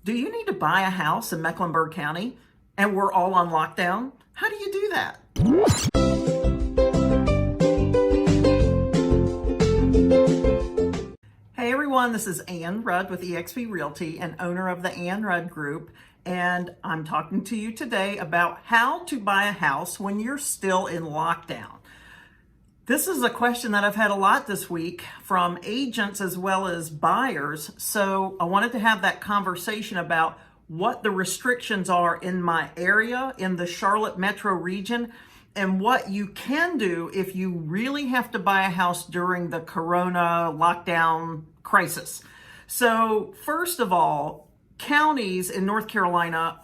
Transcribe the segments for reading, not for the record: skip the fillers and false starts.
Do you need to buy a house in Mecklenburg County and we're all on lockdown? How do you do that? Hey everyone, this is Ann Rudd with eXp Realty and owner of the Ann Rudd Group. And I'm talking to you today about how to buy a house when you're still in lockdown. This is a question that I've had a lot this week from agents as well as buyers. So I wanted to have that conversation about what the restrictions are in my area, in the Charlotte metro region, and what you can do if you really have to buy a house during the corona lockdown crisis. So first of all, counties in North Carolina,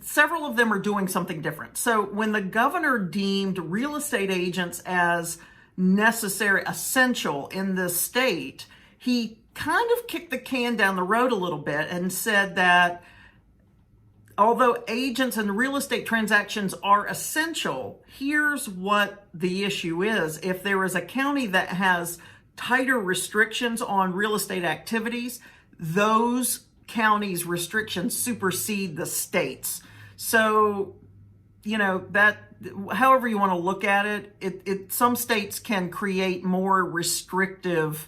several of them are doing something different. So when the governor deemed real estate agents as necessary, essential in this state, he kind of kicked the can down the road a little bit and said that although agents and real estate transactions are essential, here's what the issue is. If there is a county that has tighter restrictions on real estate activities, those counties' restrictions supersede the states. So, that however you want to look at it, some states can create more restrictive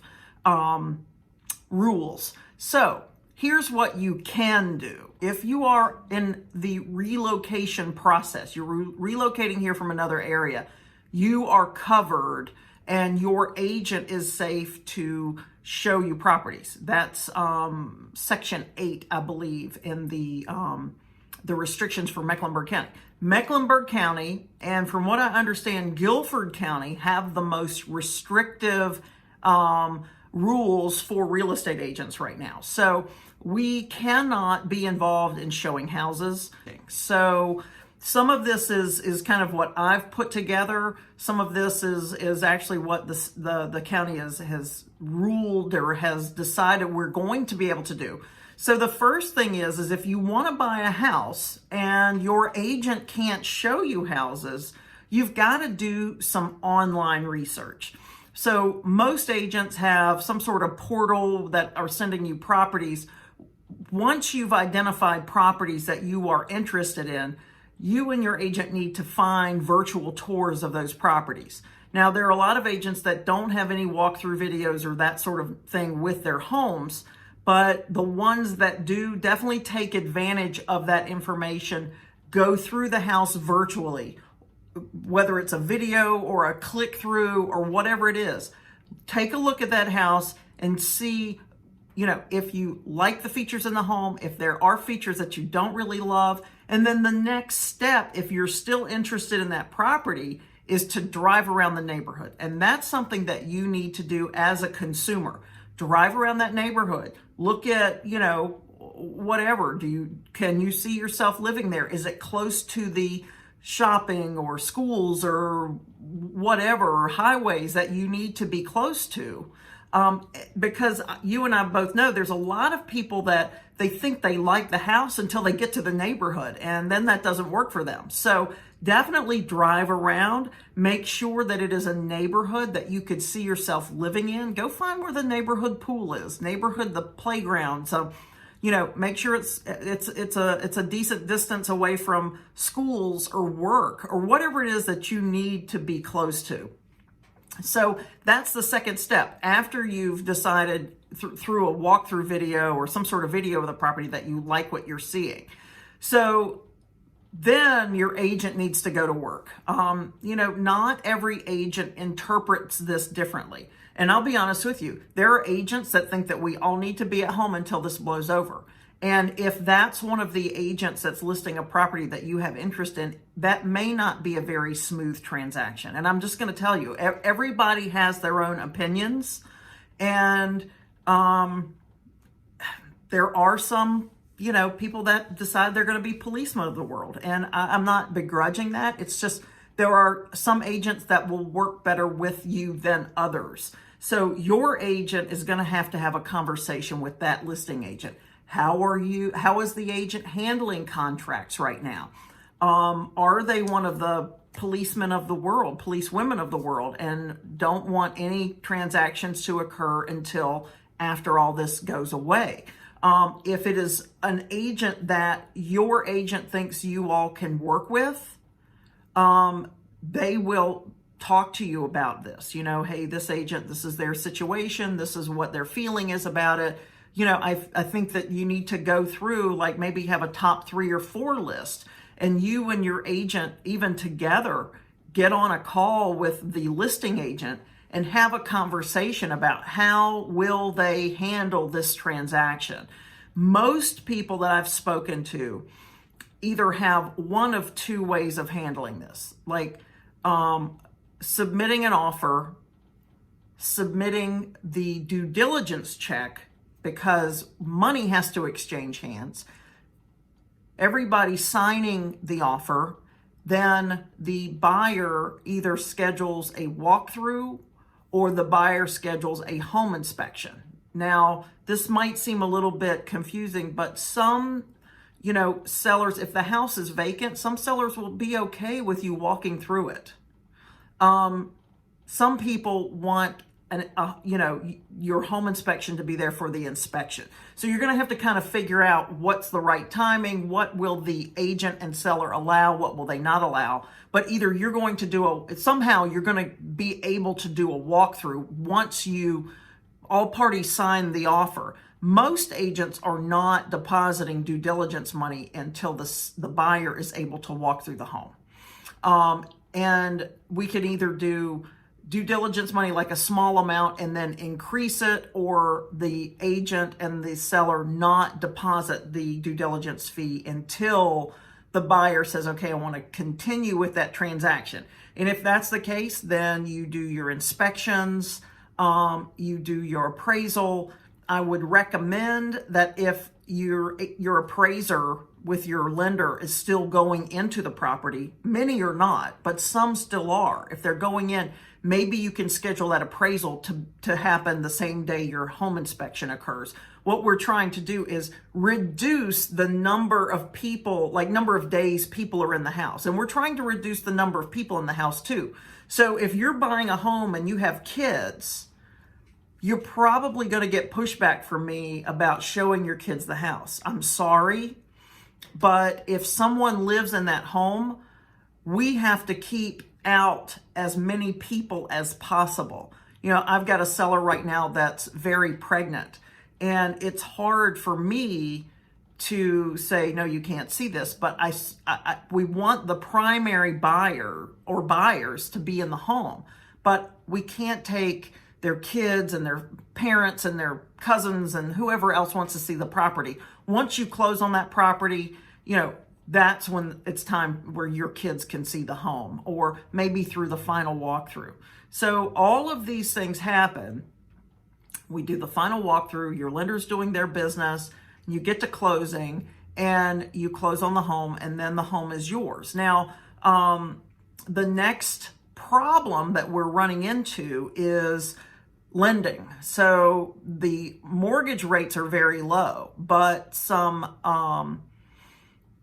rules. So here's what you can do. If you are in the relocation process, you're relocating here from another area, you are covered and your agent is safe to show you properties. That's Section 8, I believe, in the restrictions for Mecklenburg County. Mecklenburg County, and from what I understand, Guilford County have the most restrictive rules for real estate agents right now. So we cannot be involved in showing houses. So some of this is kind of what I've put together. Some of this is actually what the county has ruled or has decided we're going to be able to do. So the first thing is if you want to buy a house and your agent can't show you houses, you've got to do some online research. So most agents have some sort of portal that are sending you properties. Once you've identified properties that you are interested in, you and your agent need to find virtual tours of those properties. Now, there are a lot of agents that don't have any walkthrough videos or that sort of thing with their homes, but the ones that do definitely take advantage of that information, go through the house virtually, whether it's a video or a click through or whatever it is. Take a look at that house and see, if you like the features in the home, if there are features that you don't really love. And then the next step, if you're still interested in that property, is to drive around the neighborhood. And that's something that you need to do as a consumer. Drive around that neighborhood. Look at, whatever. Can you see yourself living there? Is it close to the shopping or schools or whatever, or highways that you need to be close to? Because you and I both know there's a lot of people that they think they like the house until they get to the neighborhood, and then that doesn't work for them. So definitely drive around, make sure that it is a neighborhood that you could see yourself living in. Go find where the neighborhood pool is, the playground. So, make sure it's a decent distance away from schools or work or whatever it is that you need to be close to. So that's the second step. After you've decided through a walkthrough video or some sort of video of the property that you like what you're seeing. So then your agent needs to go to work. Not every agent interprets this differently. And I'll be honest with you, there are agents that think that we all need to be at home until this blows over. And if that's one of the agents that's listing a property that you have interest in, that may not be a very smooth transaction. And I'm just going to tell you, everybody has their own opinions. And there are some, people that decide they're going to be policemen of the world. And I'm not begrudging that. It's just there are some agents that will work better with you than others. So your agent is going to have a conversation with that listing agent. How is the agent handling contracts right now? Are they one of the policemen of the world, policewomen of the world, and don't want any transactions to occur until after all this goes away? If it is an agent that your agent thinks you all can work with, they will talk to you about this. You know, hey, this agent, this is their situation. This is what their feeling is about it. You know, I think that you need to go through, like maybe have a top 3 or 4 list, and you and your agent, even together, get on a call with the listing agent and have a conversation about how will they handle this transaction. Most people that I've spoken to either have one of 2 ways of handling this, like submitting an offer, submitting the due diligence check, because money has to exchange hands, everybody signing the offer, then the buyer either schedules a walkthrough or the buyer schedules a home inspection. Now, this might seem a little bit confusing, but some, you know, sellers, if the house is vacant, some sellers will be okay with you walking through it. Some people want your home inspection to be there for the inspection. So you're going to have to kind of figure out what's the right timing, what will the agent and seller allow, what will they not allow. But either you're going to somehow you're going to be able to do a walkthrough once all parties sign the offer. Most agents are not depositing due diligence money until the buyer is able to walk through the home. And we can either do due diligence money, like a small amount, and then increase it, or the agent and the seller not deposit the due diligence fee until the buyer says, okay, I want to continue with that transaction. And if that's the case, then you do your inspections, you do your appraisal. I would recommend that if your appraiser with your lender is still going into the property, many are not, but some still are. If they're going in, maybe you can schedule that appraisal to happen the same day your home inspection occurs. What we're trying to do is reduce the number of people, like number of days people are in the house. And we're trying to reduce the number of people in the house too. So if you're buying a home and you have kids, you're probably going to get pushback from me about showing your kids the house. I'm sorry, but if someone lives in that home, we have to keep out as many people as possible. You know, I've got a seller right now that's very pregnant, and it's hard for me to say, no, you can't see this, but we want the primary buyer or buyers to be in the home, but we can't take their kids and their parents and their cousins and whoever else wants to see the property. Once you close on that property, you know, that's when it's time where your kids can see the home, or maybe through the final walkthrough. So all of these things happen. We do the final walkthrough, your lender's doing their business, you get to closing, and you close on the home, and then the home is yours. Now, the next problem that we're running into is lending. So the mortgage rates are very low, but some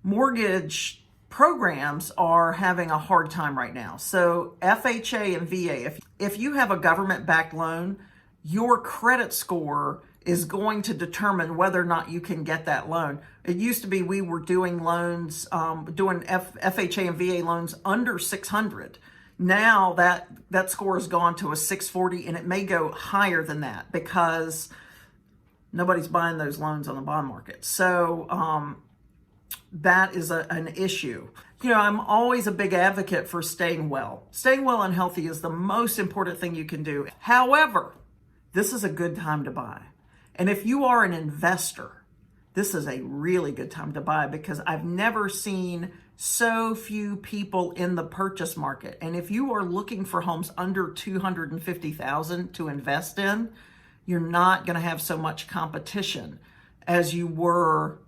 mortgage programs are having a hard time right now. So FHA and VA, if you have a government-backed loan, your credit score is going to determine whether or not you can get that loan. It used to be we were doing loans, FHA and VA loans under 600. Now that score has gone to a 640, and it may go higher than that because nobody's buying those loans on the bond market. So that is an issue. You know, I'm always a big advocate for staying well. Staying well and healthy is the most important thing you can do. However, this is a good time to buy. And if you are an investor, this is a really good time to buy, because I've never seen so few people in the purchase market. And if you are looking for homes under $250,000 to invest in, you're not going to have so much competition as you were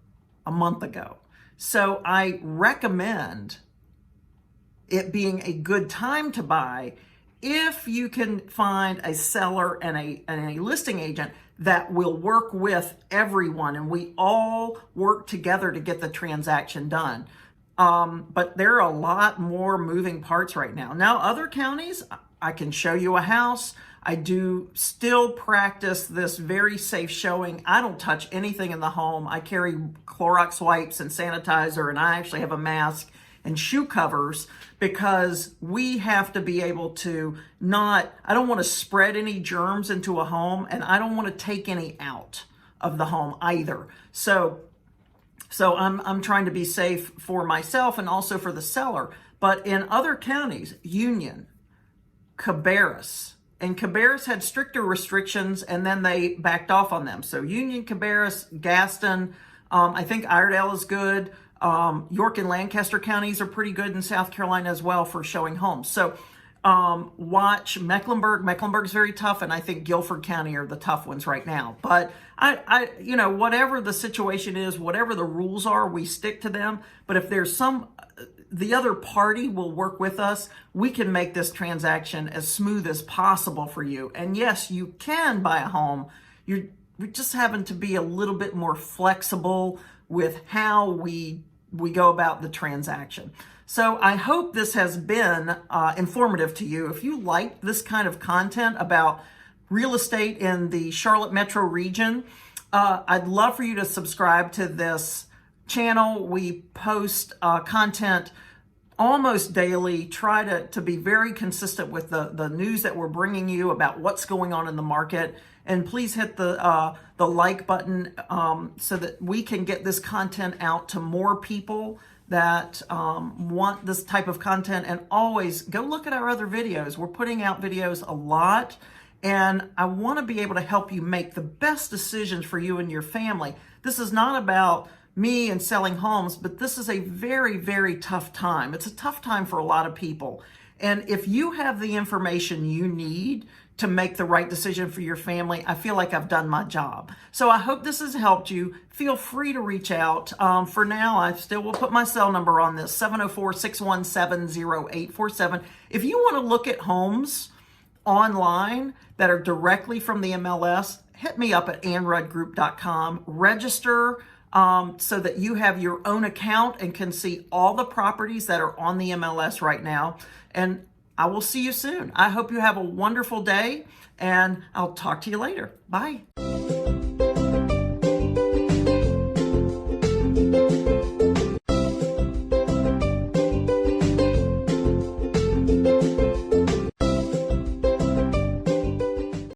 a month ago. So I recommend it being a good time to buy if you can find a seller and a listing agent that will work with everyone, and we all work together to get the transaction done. But there are a lot more moving parts right now. Now, other counties, I can show you a house. I do still practice this very safe showing. I don't touch anything in the home. I carry Clorox wipes and sanitizer, and I actually have a mask and shoe covers because we have to be able to I don't want to spread any germs into a home, and I don't want to take any out of the home either. So I'm trying to be safe for myself and also for the seller. But in other counties, Union, Cabarrus, and Cabarrus had stricter restrictions, and then they backed off on them. So Union, Cabarrus, Gaston, I think Iredell is good. York and Lancaster counties are pretty good in South Carolina as well for showing homes. So watch Mecklenburg. Mecklenburg's very tough, and I think Guilford County are the tough ones right now. But I whatever the situation is, whatever the rules are, we stick to them. But if there's the other party will work with us, we can make this transaction as smooth as possible for you. And yes, you can buy a home. You're just having to be a little bit more flexible with how we go about the transaction. So I hope this has been informative to you. If you like this kind of content about real estate in the Charlotte metro region, I'd love for you to subscribe to this channel. We post content almost daily, try to be very consistent with the news that we're bringing you about what's going on in the market. And please hit the like button so that we can get this content out to more people that want this type of content. And always go look at our other videos. We're putting out videos a lot, and I want to be able to help you make the best decisions for you and your family. This is not about me and selling homes, but this is a very, very tough time. It's a tough time for a lot of people. And if you have the information you need to make the right decision for your family, I feel like I've done my job. So I hope this has helped you. Feel free to reach out. For now, I still will put my cell number on this, 704-617-0847. If you want to look at homes online that are directly from the MLS, hit me up at annruddgroup.com. Register so that you have your own account and can see all the properties that are on the MLS right now. And I will see you soon. I hope you have a wonderful day, and I'll talk to you later. Bye.